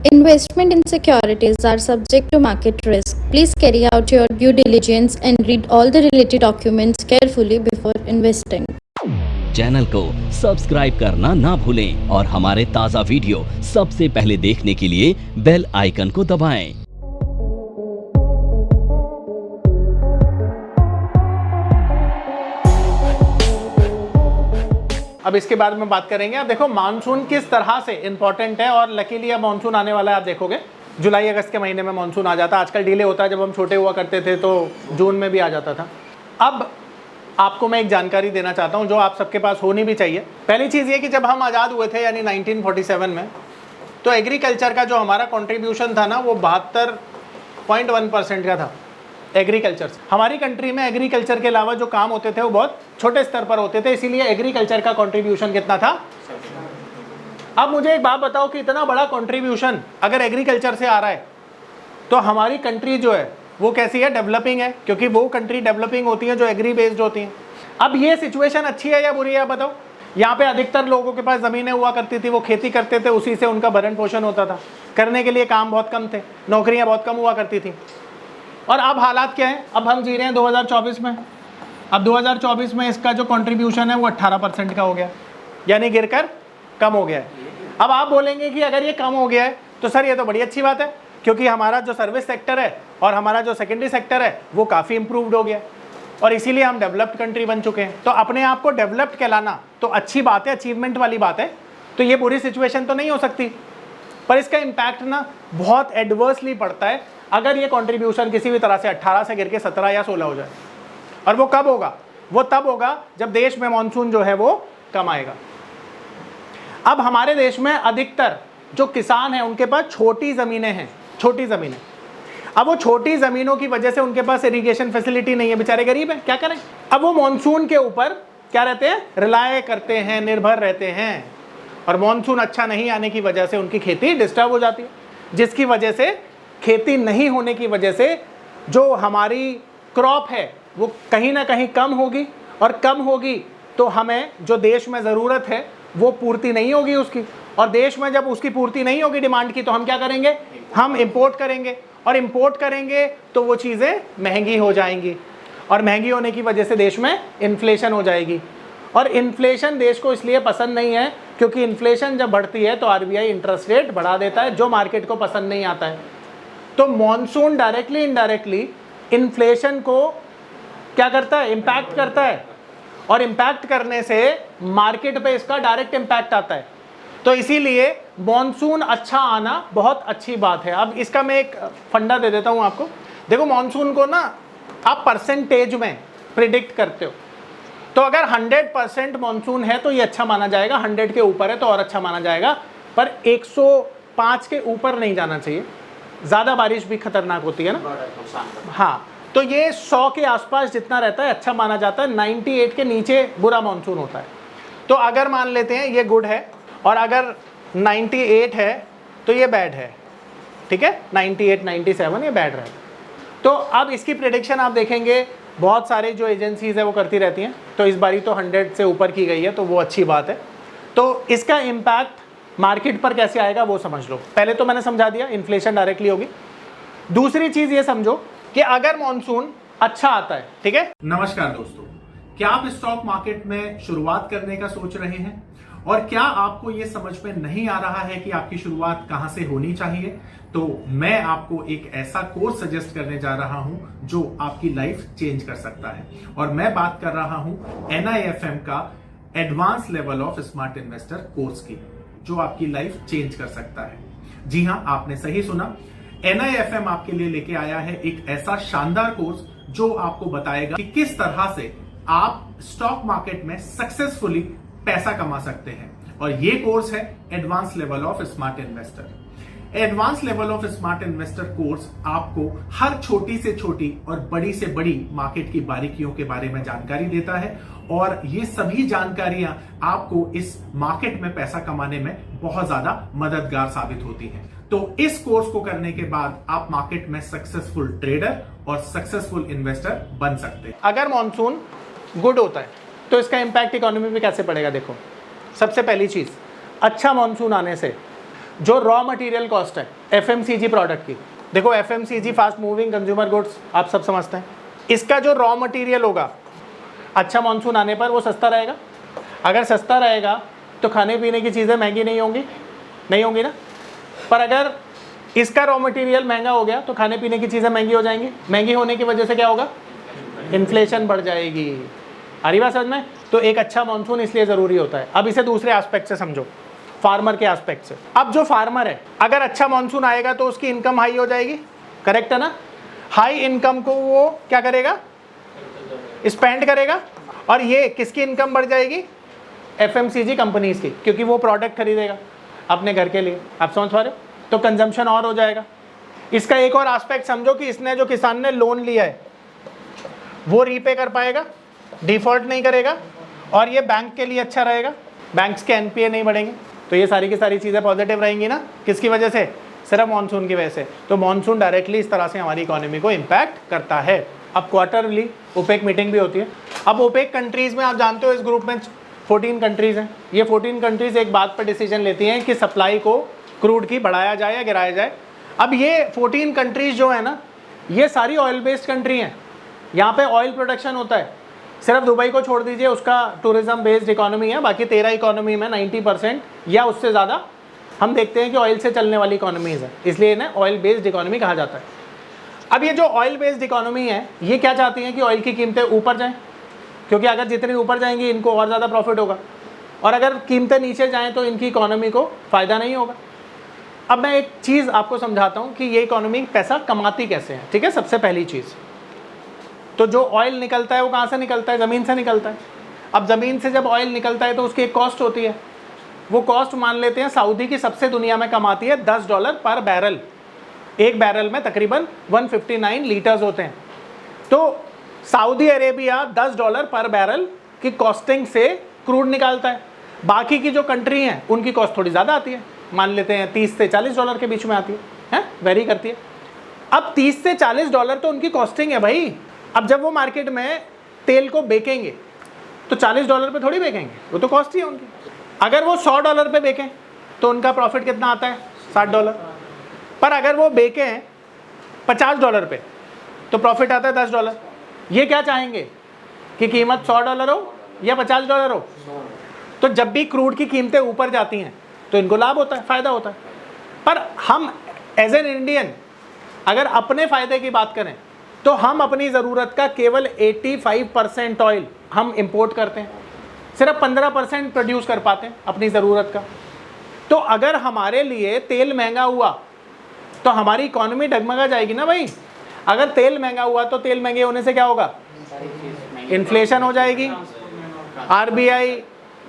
Investment in securities are subject to market risk. Please carry out your due diligence and read all the related documents carefully before investing. Channel को subscribe करना ना भूलें और हमारे ताज़ा video सबसे पहले देखने के लिए बेल आइकन को दबाएं। अब इसके बारे में बात करेंगे। अब देखो मानसून किस तरह से इंपॉर्टेंट है और लकीली अब मानसून आने वाला है। आप देखोगे जुलाई अगस्त के महीने में मानसून आ जाता है। आजकल डिले होता है, जब हम छोटे हुआ करते थे तो जून में भी आ जाता था। अब आपको मैं एक जानकारी देना चाहता हूं जो आप सबके पास होनी भी चाहिए। पहली चीज़ ये कि जब हम आज़ाद हुए थे यानी 1947 में, तो एग्रीकल्चर का जो हमारा कॉन्ट्रीब्यूशन था ना वो 72.1% का था एग्रीकल्चर से। हमारी कंट्री में एग्रीकल्चर के अलावा जो काम होते थे वो बहुत छोटे स्तर पर होते थे, इसीलिए एग्रीकल्चर का कंट्रीब्यूशन कितना था। अब मुझे एक बात बताओ कि इतना बड़ा कंट्रीब्यूशन अगर एग्रीकल्चर से आ रहा है तो हमारी कंट्री जो है वो कैसी है, डेवलपिंग है, क्योंकि वो कंट्री डेवलपिंग होती है जो एग्री बेस्ड होती हैं। अब ये सिचुएशन अच्छी है या बुरी है बताओ। यहाँ पे अधिकतर लोगों के पास ज़मीनें हुआ करती थी, वो खेती करते थे, उसी से उनका भरण पोषण होता था। करने के लिए काम बहुत कम थे, नौकरियाँ बहुत कम हुआ करती थी। और अब हालात क्या है, अब हम जी रहे हैं 2024 में। अब 2024 में इसका जो कंट्रीब्यूशन है वो 18% का हो गया, यानी गिरकर कम हो गया है। अब आप बोलेंगे कि अगर ये कम हो गया है तो सर ये तो बड़ी अच्छी बात है, क्योंकि हमारा जो सर्विस सेक्टर है और हमारा जो सेकेंडरी सेक्टर है वो काफ़ी इंप्रूव्ड हो गया और इसीलिए हम डेवलप्ड कंट्री बन चुके हैं। तो अपने आप को डेवलप्ड कहलाना तो अच्छी बात है, अचीवमेंट वाली बात है। तो ये बुरी सिचुएशन तो नहीं हो सकती, पर इसका इम्पैक्ट ना बहुत एडवर्सली पड़ता है अगर ये कंट्रीब्यूशन किसी भी तरह से 18 से गिर के 17 या 16 हो जाए। और वो कब होगा, वो तब होगा जब देश में मानसून जो है वो कम आएगा। अब हमारे देश में अधिकतर जो किसान हैं उनके पास छोटी ज़मीनें हैं, छोटी ज़मीनें। अब वो छोटी ज़मीनों की वजह से उनके पास इरिगेशन फैसिलिटी नहीं है, बेचारे गरीब हैं, क्या करें। अब वो मानसून के ऊपर क्या रहते हैं, रिलाय करते हैं, निर्भर रहते हैं। और मानसून अच्छा नहीं आने की वजह से उनकी खेती डिस्टर्ब हो जाती है, जिसकी वजह से खेती नहीं होने की वजह से जो हमारी क्रॉप है वो कहीं ना कहीं कम होगी, और कम होगी तो हमें जो देश में ज़रूरत है वो पूर्ति नहीं होगी उसकी। और देश में जब उसकी पूर्ति नहीं होगी डिमांड की, तो हम क्या करेंगे, हम इंपोर्ट करेंगे। और इंपोर्ट करेंगे तो वो चीज़ें महंगी हो जाएंगी, और महंगी होने की वजह से देश में इन्फ्लेशन हो जाएगी। और इन्फ्लेशन देश को इसलिए पसंद नहीं है क्योंकि इन्फ्लेशन जब बढ़ती है तो आरबीआई इंटरेस्ट रेट बढ़ा देता है, जो मार्केट को पसंद नहीं आता है। तो मॉनसून डायरेक्टली इनडायरेक्टली इन्फ्लेशन को क्या करता है, इम्पैक्ट करता है, और इम्पैक्ट करने से मार्केट पे इसका डायरेक्ट इम्पैक्ट आता है। तो इसीलिए मॉनसून अच्छा आना बहुत अच्छी बात है। अब इसका मैं एक फंडा दे देता हूँ आपको। देखो मॉनसून को ना आप परसेंटेज में प्रिडिक्ट करते हो, तो अगर 100% मॉनसून है तो ये अच्छा माना जाएगा, 100 के ऊपर है तो और अच्छा माना जाएगा, पर 105 के ऊपर नहीं जाना चाहिए। ज़्यादा बारिश भी खतरनाक होती है ना। हाँ, तो ये 100 के आसपास जितना रहता है अच्छा माना जाता है, 98 के नीचे बुरा मानसून होता है। तो अगर मान लेते हैं ये गुड है और अगर 98 है तो ये बैड है, ठीक है, 98 97 ये बैड रहेगा। तो अब इसकी प्रेडिक्शन आप देखेंगे बहुत सारे जो एजेंसीज है वो करती रहती हैं, तो इस बारी तो 100 से ऊपर की गई है, तो वो अच्छी बात है। तो इसका इम्पैक्ट मार्केट पर कैसे आएगा वो समझ लो। पहले तो मैंने समझा दिया, इन्फ्लेशन डायरेक्टली होगी। दूसरी चीज़ ये समझो कि अगर मॉनसून अच्छा आता है, ठीक है। नमस्कार दोस्तों, क्या आप स्टॉक मार्केट में शुरुआत करने का सोच रहे हैं और क्या आपको यह समझ में नहीं आ रहा है कि आपकी शुरुआत कहां से होनी चाहिए, तो मैं आपको एक ऐसा कोर्स सजेस्ट करने जा रहा हूं जो आपकी लाइफ चेंज कर सकता है। और मैं बात कर रहा हूं NIFM का advance level of smart investor course की, जो आपकी लाइफ चेंज कर सकता है। जी हां, आपने सही सुना, NIFM आपके लिए लेके आया है एक ऐसा शानदार कोर्स जो आपको बताएगा कि किस तरह से आप स्टॉक मार्केट में सक्सेसफुली पैसा कमा सकते हैं। और ये कोर्स है advance level of smart investor. Advance level of smart investor course आपको हर छोटी से छोटी और बड़ी से बड़ी मार्केट की बारीकियों के बारे में जानकारी देता है, और ये सभी जानकारियां आपको इस मार्केट में पैसा कमाने में बहुत ज्यादा मददगार साबित होती हैं। तो इस कोर्स को करने के बाद आप मार्केट में सक्सेसफुल ट्रेडर और सक्सेसफुल इन्वेस्टर बन सकते हैं। अगर मॉनसून गुड होता है तो इसका इम्पैक्ट इकोनॉमी पे कैसे पड़ेगा। देखो, सबसे पहली चीज़, अच्छा मॉनसून आने से जो रॉ मटेरियल कॉस्ट है एफएमसीजी प्रोडक्ट की, देखो FMCG fast moving consumer goods आप सब समझते हैं, इसका जो रॉ मटेरियल होगा अच्छा मानसून आने पर वो सस्ता रहेगा। अगर सस्ता रहेगा तो खाने पीने की चीज़ें महंगी नहीं होंगी ना। पर अगर इसका रॉ मटेरियल महंगा हो गया तो खाने पीने की चीज़ें महंगी हो जाएंगी। महंगी होने की वजह से क्या होगा, इन्फ्लेशन बढ़ जाएगी। आ रही बात समझ में? तो एक अच्छा मानसून इसलिए ज़रूरी होता है। अब इसे दूसरे एस्पेक्ट से समझो, फार्मर के एस्पेक्ट से। अब जो फार्मर है अगर अच्छा मानसून आएगा तो उसकी इनकम हाई हो जाएगी, करेक्ट है ना। हाई इनकम को वो क्या करेगा, स्पेंड करेगा, और ये किसकी इनकम बढ़ जाएगी, एफएमसीजी कंपनीज की, क्योंकि वो प्रोडक्ट खरीदेगा अपने घर के लिए। आप समझ पा रहे हो? तो कंजम्पशन और हो जाएगा। इसका एक और एस्पेक्ट समझो कि इसने जो किसान ने लोन लिया है वो रीपे कर पाएगा, डिफॉल्ट नहीं करेगा, और ये बैंक के लिए अच्छा रहेगा, बैंक्स के एनपीए नहीं बढ़ेंगे। तो ये सारी की सारी चीज़ें पॉजिटिव रहेंगी ना, किसकी वजह से, सिर्फ मानसून की वजह से। तो मानसून डायरेक्टली इस तरह से हमारी इकोनॉमी को इम्पैक्ट करता है। अब क्वार्टरली ओपेक मीटिंग भी होती है। अब ओपेक कंट्रीज़ में आप जानते हो इस ग्रुप में 14 कंट्रीज़ हैं। ये 14 कंट्रीज़ एक बात पर डिसीजन लेती हैं कि सप्लाई को क्रूड की बढ़ाया जाए या गिराया जाए। अब ये 14 कंट्रीज़ जो है ना, ये सारी ऑयल बेस्ड कंट्री हैं। यहाँ पे ऑयल प्रोडक्शन होता है। सिर्फ दुबई को छोड़ दीजिए, उसका टूरिज्म बेस्ड इकोनॉमी है। बाकी 13 इकोनॉमी में 90% या उससे ज़्यादा हम देखते हैं कि ऑयल से चलने वाली इकोनॉमीज़ है, इसलिए इन्हें ऑयल बेस्ड इकोनॉमी कहा जाता है। अब ये जो ऑयल बेस्ड इकोनॉमी है ये क्या चाहती है कि ऑयल की कीमतें ऊपर जाएँ, क्योंकि अगर जितनी ऊपर जाएंगी इनको और ज़्यादा प्रॉफिट होगा, और अगर कीमतें नीचे जाएँ तो इनकी इकोनॉमी को फ़ायदा नहीं होगा। अब मैं एक चीज़ आपको समझाता हूँ कि ये इकोनॉमी पैसा कमाती कैसे है। ठीक है, सबसे पहली चीज़ तो जो ऑयल निकलता है वो कहाँ से निकलता है, ज़मीन से निकलता है। अब ज़मीन से जब ऑयल निकलता है तो उसकी एक कॉस्ट होती है। वो कॉस्ट मान लेते हैं सऊदी की सबसे दुनिया में कमाती है $10 पर बैरल। एक बैरल में तकरीबन 159 लीटर्स होते हैं। तो सऊदी अरेबिया $10 पर बैरल की कॉस्टिंग से क्रूड निकालता है। बाकी की जो कंट्री हैं उनकी कॉस्ट थोड़ी ज़्यादा आती है, मान लेते हैं $30 से $40 के बीच में आती है, वेरी करती है। अब $30 से $40 तो उनकी कॉस्टिंग है भाई। अब जब वो मार्केट में तेल को बेचेंगे तो $40 पे थोड़ी बेचेंगे, वो तो कॉस्ट ही है उनकी। अगर वो $100 पे बेचें तो उनका प्रॉफिट कितना आता है, $60। पर अगर वो बेचें $50 पे तो प्रॉफिट आता है $10। ये क्या चाहेंगे कि कीमत $100 हो या $50 हो। तो जब भी क्रूड की कीमतें ऊपर जाती हैं तो इनको लाभ होता है, फ़ायदा होता है। पर हम एज एन इंडियन अगर अपने फ़ायदे की बात करें तो हम अपनी ज़रूरत का केवल 85% ऑयल हम इंपोर्ट करते हैं, सिर्फ 15% प्रोड्यूस कर पाते हैं अपनी ज़रूरत का। तो अगर हमारे लिए तेल महंगा हुआ तो हमारी इकोनॉमी डगमगा जाएगी ना भाई। अगर तेल महंगा हुआ तो तेल महंगे होने से क्या होगा, इन्फ्लेशन हो जाएगी, आरबीआई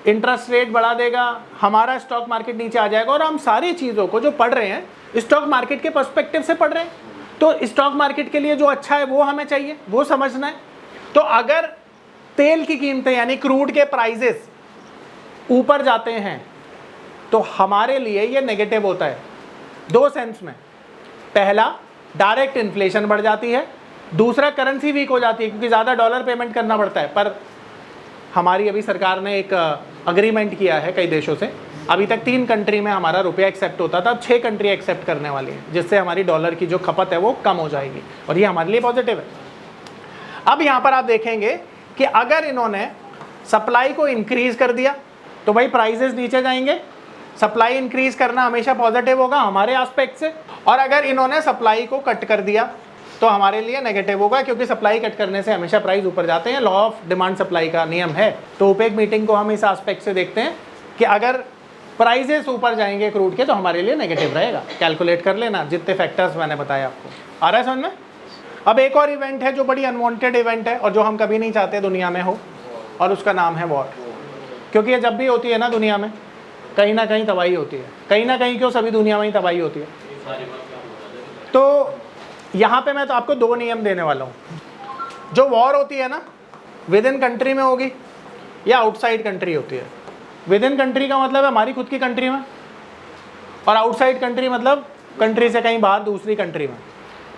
इंटरेस्ट रेट बढ़ा देगा, हमारा स्टॉक मार्केट नीचे आ जाएगा। और हम सारी चीज़ों को जो पढ़ रहे हैं स्टॉक मार्केट के पर्सपेक्टिव से पढ़ रहे हैं, तो स्टॉक मार्केट के लिए जो अच्छा है वो हमें चाहिए, वो समझना है। तो अगर तेल की कीमतें यानी क्रूड के प्राइजेस ऊपर जाते हैं तो हमारे लिए ये नेगेटिव होता है दो सेंस में। पहला, डायरेक्ट इन्फ्लेशन बढ़ जाती है, दूसरा करेंसी वीक हो जाती है क्योंकि ज़्यादा डॉलर पेमेंट करना पड़ता है। पर हमारी अभी सरकार ने एक अग्रीमेंट किया है कई देशों से। अभी तक 3 कंट्री में हमारा रुपया एक्सेप्ट होता था, अब 6 कंट्री एक्सेप्ट करने वाली है, जिससे हमारी डॉलर की जो खपत है वो कम हो जाएगी, और ये हमारे लिए पॉजिटिव है। अब यहाँ पर आप देखेंगे कि अगर इन्होंने सप्लाई को इंक्रीज कर दिया तो भाई प्राइजेस नीचे जाएंगे। सप्लाई इंक्रीज करना हमेशा पॉजिटिव होगा हमारे एस्पेक्ट से, और अगर इन्होंने सप्लाई को कट कर दिया तो हमारे लिए नेगेटिव होगा, क्योंकि सप्लाई कट करने से हमेशा प्राइस ऊपर जाते हैं। लॉ ऑफ डिमांड सप्लाई का नियम है। तो ओपेक मीटिंग को हम इस एस्पेक्ट से देखते हैं कि अगर प्राइजेस ऊपर जाएंगे क्रूड के तो हमारे लिए नेगेटिव रहेगा। कैलकुलेट कर लेना जितने फैक्टर्स मैंने बताया आपको। आ रहा है समझ में? अब एक और इवेंट है जो बड़ी अनवांटेड इवेंट है और जो हम कभी नहीं चाहते दुनिया में हो, और उसका नाम है वॉर। क्योंकि ये जब भी होती है ना दुनिया में कहीं ना कहीं तबाही होती है, कहीं ना कहीं, क्यों सभी दुनिया में ही तबाही होती है। तो यहाँ पे मैं तो आपको 2 नियम देने वाला हूँ। जो वॉर होती है ना, विद इन कंट्री में होगी या आउटसाइड कंट्री होती है। विद इन कंट्री का मतलब है हमारी खुद की कंट्री में, और आउटसाइड कंट्री मतलब कंट्री से कहीं बाहर दूसरी कंट्री में।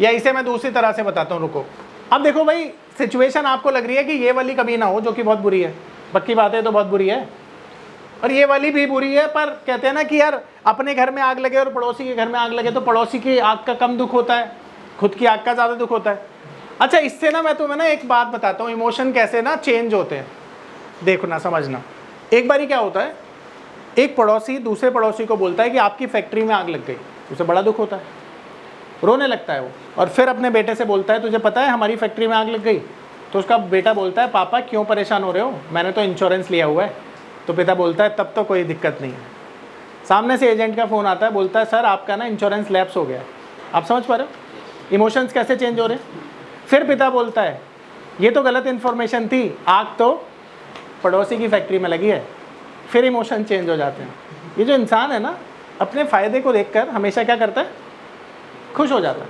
या इसे मैं दूसरी तरह से बताता हूँ, रुको। अब देखो भाई, सिचुएशन आपको लग रही है कि ये वाली कभी ना हो जो कि बहुत बुरी है, पक्की बात है, तो बहुत बुरी है। और ये वाली भी बुरी है, पर कहते हैं ना कि यार अपने घर में आग लगे और पड़ोसी के घर में आग लगे तो पड़ोसी की आग का कम दुख होता है, खुद की आग का ज़्यादा दुख होता है। अच्छा, इससे ना मैं तुम्हें ना एक बात बताता हूँ, इमोशन कैसे ना चेंज होते हैं। देखो ना, समझना। एक बारी क्या होता है, एक पड़ोसी दूसरे पड़ोसी को बोलता है कि आपकी फैक्ट्री में आग लग गई, उसे बड़ा दुख होता है, रोने लगता है वो, और फिर अपने बेटे से बोलता है तुझे पता है हमारी फैक्ट्री में आग लग गई। तो उसका बेटा बोलता है पापा क्यों परेशान हो रहे हो, मैंने तो इंश्योरेंस लिया हुआ है। तो पिता बोलता है तब तो कोई दिक्कत नहीं है। सामने से एजेंट का फ़ोन आता है, बोलता है सर आपका ना इंश्योरेंस लैप्स हो गया है। आप समझ पा रहे हो इमोशंस कैसे चेंज हो रहे हैं। फिर पिता बोलता है ये तो गलत इन्फॉर्मेशन थी, आग तो पड़ोसी की फैक्ट्री में लगी है। फिर इमोशन चेंज हो जाते हैं। ये जो इंसान है ना, अपने फ़ायदे को देखकर हमेशा क्या करता है, खुश हो जाता है।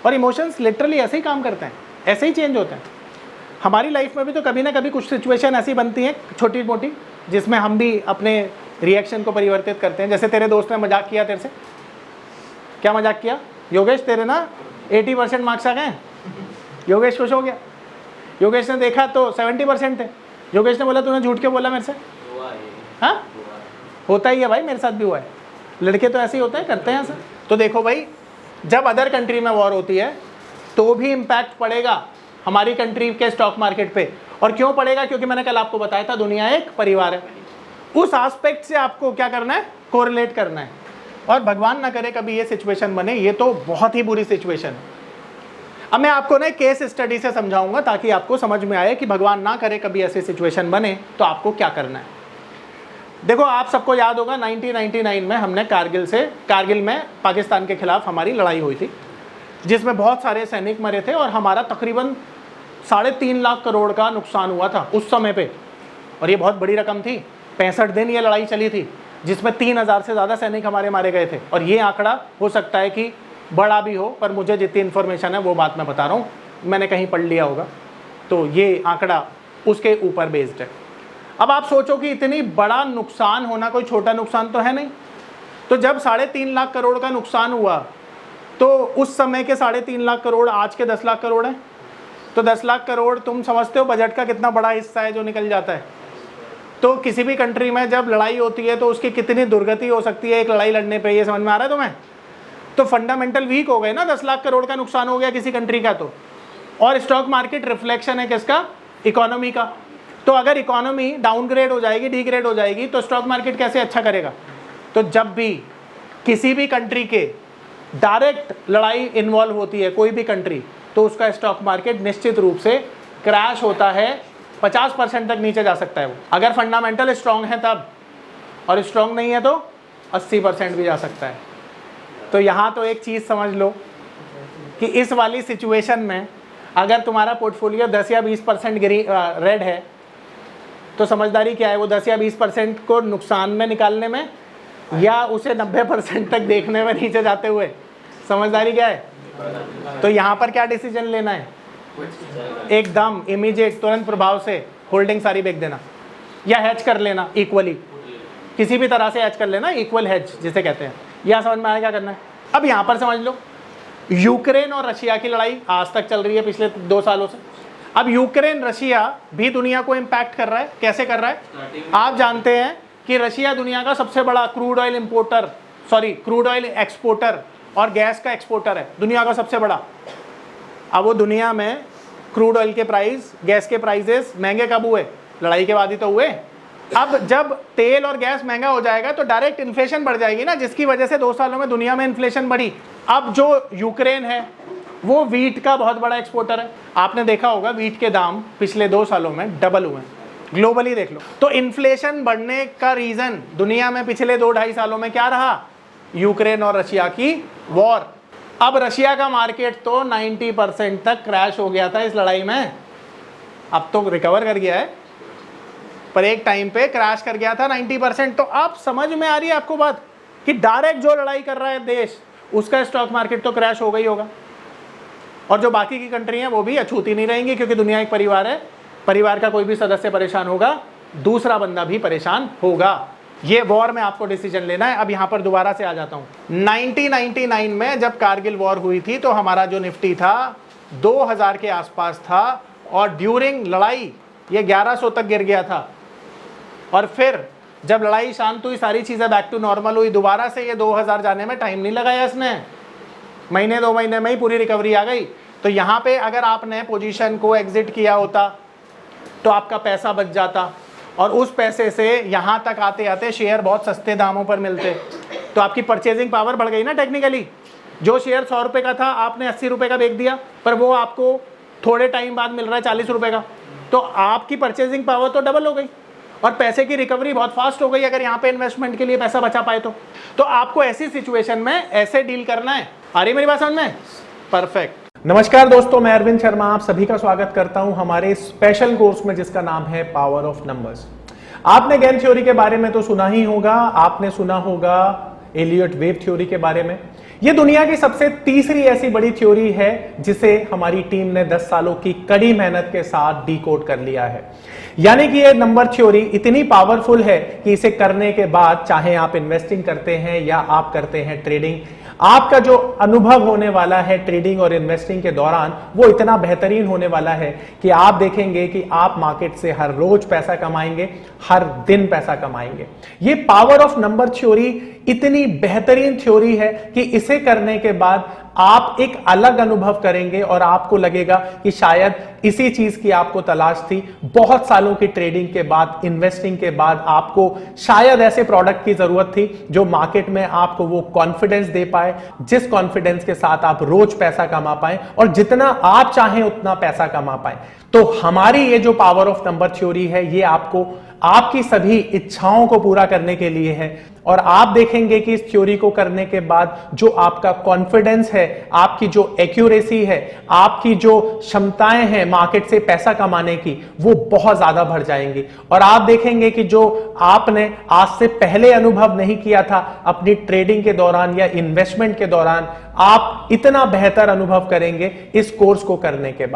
और इमोशंस लिटरली ऐसे ही काम करते हैं, ऐसे ही चेंज होते हैं। हमारी लाइफ में भी तो कभी ना कभी कुछ सिचुएशन ऐसी बनती हैं छोटी मोटी, जिसमें हम भी अपने रिएक्शन को परिवर्तित करते हैं। जैसे तेरे दोस्त ने मजाक किया तेरे से, क्या मजाक किया, योगेश तेरे ना 80% मार्क्स आ गए। योगेश खुश हो गया। योगेश ने देखा तो 70% थे। योगेश ने बोला तूने झूठ क्यों बोला मेरे से। हाँ, होता ही है भाई, मेरे साथ भी हुआ है। लड़के तो ऐसे ही होते हैं, करते हैं ऐसा। तो देखो भाई, जब अदर कंट्री में वॉर होती है तो भी इम्पैक्ट पड़ेगा हमारी कंट्री के स्टॉक मार्केट पे। और क्यों पड़ेगा, क्योंकि मैंने कल आपको बताया था दुनिया एक परिवार है। उस एस्पेक्ट से आपको क्या करना है, कोरिलेट करना है। और भगवान ना करे कभी ये सिचुएशन बने, ये तो बहुत ही बुरी सिचुएशन है। अब मैं आपको ना केस स्टडी से समझाऊंगा ताकि आपको समझ में आए कि भगवान ना करे कभी ऐसी सिचुएशन बने तो आपको क्या करना है। देखो, आप सबको याद होगा 1999 में हमने कारगिल में पाकिस्तान के खिलाफ हमारी लड़ाई हुई थी, जिसमें बहुत सारे सैनिक मरे थे और हमारा तकरीबन 3.5 लाख करोड़ का नुकसान हुआ था उस समय पे। और ये बहुत बड़ी रकम थी। 65 दिन ये लड़ाई चली थी, जिसमें 3000 से ज़्यादा सैनिक हमारे मारे गए थे। और ये आंकड़ा हो सकता है कि बड़ा भी हो, पर मुझे जितनी इन्फॉर्मेशन है वो बात मैं बता रहा हूँ, मैंने कहीं पढ़ लिया होगा, तो ये आंकड़ा उसके ऊपर बेस्ड है। अब आप सोचो कि इतनी बड़ा नुकसान होना कोई छोटा नुकसान तो है नहीं। तो जब 3.5 लाख करोड़ का नुकसान हुआ तो उस समय के 3.5 लाख करोड़ आज के 10 लाख करोड़ हैं। तो 10 लाख करोड़ तुम समझते हो बजट का कितना बड़ा हिस्सा है जो निकल जाता है। तो किसी भी कंट्री में जब लड़ाई होती है तो उसकी कितनी दुर्गति हो सकती है एक लड़ाई लड़ने पे, ये समझ में आ रहा है तुम्हें। तो फंडामेंटल वीक हो गए ना, 10 लाख करोड़ का नुकसान हो गया किसी कंट्री का तो। और स्टॉक मार्केट रिफ्लेक्शन है किसका, इकोनॉमी का। तो अगर इकोनॉमी डाउनग्रेड हो जाएगी, डीग्रेड हो जाएगी, तो स्टॉक मार्केट कैसे अच्छा करेगा। तो जब भी किसी भी कंट्री के डायरेक्ट लड़ाई इन्वॉल्व होती है कोई भी कंट्री, तो उसका स्टॉक मार्केट निश्चित रूप से क्रैश होता है, 50% तक नीचे जा सकता है वो, अगर फंडामेंटल स्ट्रांग है तब। और स्ट्रांग नहीं है तो 80% भी जा सकता है। तो यहाँ तो एक चीज़ समझ लो कि इस वाली सिचुएशन में अगर तुम्हारा पोर्टफोलियो 10 या 20% रेड है तो समझदारी क्या है, वो 10 या 20% को नुकसान में निकालने में या उसे 90% तक देखने में नीचे जाते हुए, समझदारी क्या है। तो यहाँ पर क्या डिसीजन लेना है, एकदम इमीडिएट तुरंत प्रभाव से होल्डिंग सारी बेच देना या हैच कर लेना इक्वली, किसी भी तरह से हैच कर लेना, इक्वल हैच जिसे कहते हैं। यह समझ में आया क्या करना है। अब यहाँ पर समझ लो, यूक्रेन और रशिया की लड़ाई आज तक चल रही है पिछले 2 सालों से। अब यूक्रेन रशिया भी दुनिया को इम्पैक्ट कर रहा है। कैसे कर रहा है, आप जानते हैं कि रशिया दुनिया का सबसे बड़ा क्रूड ऑयल एक्सपोर्टर और गैस का एक्सपोर्टर है, दुनिया का सबसे बड़ा। अब वो दुनिया में क्रूड ऑयल के प्राइस, गैस के प्राइसेस महंगे कब हुए, लड़ाई के बाद ही तो हुए। अब जब तेल और गैस महंगा हो जाएगा तो डायरेक्ट इन्फ्लेशन बढ़ जाएगी ना, जिसकी वजह से 2 सालों में दुनिया में इन्फ्लेशन बढ़ी। अब जो यूक्रेन है वो वीट का बहुत बड़ा एक्सपोर्टर है। आपने देखा होगा वीट के दाम पिछले 2 सालों में डबल हुए हैं, ग्लोबली देख लो। तो इन्फ्लेशन बढ़ने का रीजन दुनिया में पिछले 2-2.5 सालों में क्या रहा, यूक्रेन और रशिया की वॉर। अब रशिया का मार्केट तो 90% तक क्रैश हो गया था इस लड़ाई में, अब तो रिकवर कर गया है, पर एक टाइम पे क्रैश कर गया था 90%। तो आप समझ में आ रही है आपको बात कि डायरेक्ट जो लड़ाई कर रहा है देश, उसका स्टॉक मार्केट तो क्रैश हो गई होगा। और जो बाकी की कंट्री हैं वो भी अछूती नहीं रहेंगी, क्योंकि दुनिया एक परिवार है, परिवार का कोई भी सदस्य परेशान होगा दूसरा बंदा भी परेशान होगा। ये वॉर में आपको डिसीजन लेना है। अब यहाँ पर दोबारा से आ जाता हूँ, 1999 में जब कारगिल वॉर हुई थी तो हमारा जो निफ्टी था 2000 के आसपास था, और ड्यूरिंग लड़ाई ये 1100 तक गिर गया था। और फिर जब लड़ाई शांत हुई, सारी चीजें बैक टू नॉर्मल हुई, दोबारा से ये 2000 जाने में टाइम नहीं लगाया इसने, महीने 2 महीने में ही पूरी रिकवरी आ गई। तो यहाँ पे अगर आपने पोजीशन को एग्जिट किया होता तो आपका पैसा बच जाता, और उस पैसे से यहाँ तक आते आते शेयर बहुत सस्ते दामों पर मिलते, तो आपकी परचेजिंग पावर बढ़ गई ना। टेक्निकली जो शेयर 100 रुपये का था आपने 80 रुपये का बेच दिया, पर वो आपको थोड़े टाइम बाद मिल रहा है 40 रुपये का, तो आपकी परचेजिंग पावर तो डबल हो गई और पैसे की रिकवरी बहुत फास्ट हो गई। अगर यहाँ पे इन्वेस्टमेंट के लिए पैसा बचा पाए तो आपको ऐसी सिचुएशन में ऐसे डील करना है। आ रही मेरी बात समझ में? परफेक्ट। नमस्कार दोस्तों, मैं अरविंद शर्मा आप सभी का स्वागत करता हूं हमारे स्पेशल कोर्स में जिसका नाम है पावर ऑफ नंबर्स। आपने गेम थ्योरी के बारे में तो सुना ही होगा, आपने सुना होगा एलियट वेव थ्योरी के बारे में। यह दुनिया की सबसे तीसरी ऐसी बड़ी थ्योरी है जिसे हमारी टीम ने 10 सालों की कड़ी मेहनत के साथ डिकोड कर लिया है। यानी कि यह नंबर थ्योरी इतनी पावरफुल है कि इसे करने के बाद चाहे आप इन्वेस्टिंग करते हैं या आप करते हैं ट्रेडिंग, आपका जो अनुभव होने वाला है ट्रेडिंग और इन्वेस्टिंग के दौरान वो इतना बेहतरीन होने वाला है कि आप देखेंगे कि आप मार्केट से हर रोज पैसा कमाएंगे, हर दिन पैसा कमाएंगे। ये पावर ऑफ नंबर थ्योरी इतनी बेहतरीन थ्योरी है कि इसे करने के बाद आप एक अलग अनुभव करेंगे और आपको लगेगा कि शायद इसी चीज की आपको तलाश थी। बहुत सालों की ट्रेडिंग के बाद, इन्वेस्टिंग के बाद आपको शायद ऐसे प्रोडक्ट की जरूरत थी जो मार्केट में आपको वो कॉन्फिडेंस दे पाए, जिस कॉन्फिडेंस के साथ आप रोज पैसा कमा पाए और जितना आप चाहें उतना पैसा कमा पाए। तो हमारी ये जो पावर ऑफ नंबर थ्योरी है ये आपको आपकी सभी इच्छाओं को पूरा करने के लिए है। और आप देखेंगे कि इस थ्योरी को करने के बाद जो आपका कॉन्फिडेंस है, आपकी जो एक्यूरेसी है, आपकी जो क्षमताएं हैं मार्केट से पैसा कमाने की, वो बहुत ज्यादा बढ़ जाएंगी। और आप देखेंगे कि जो आपने आज से पहले अनुभव नहीं किया था अपनी ट्रेडिंग के दौरान या इन्वेस्टमेंट के दौरान, आप इतना बेहतर अनुभव करेंगे इस कोर्स को करने के बाद।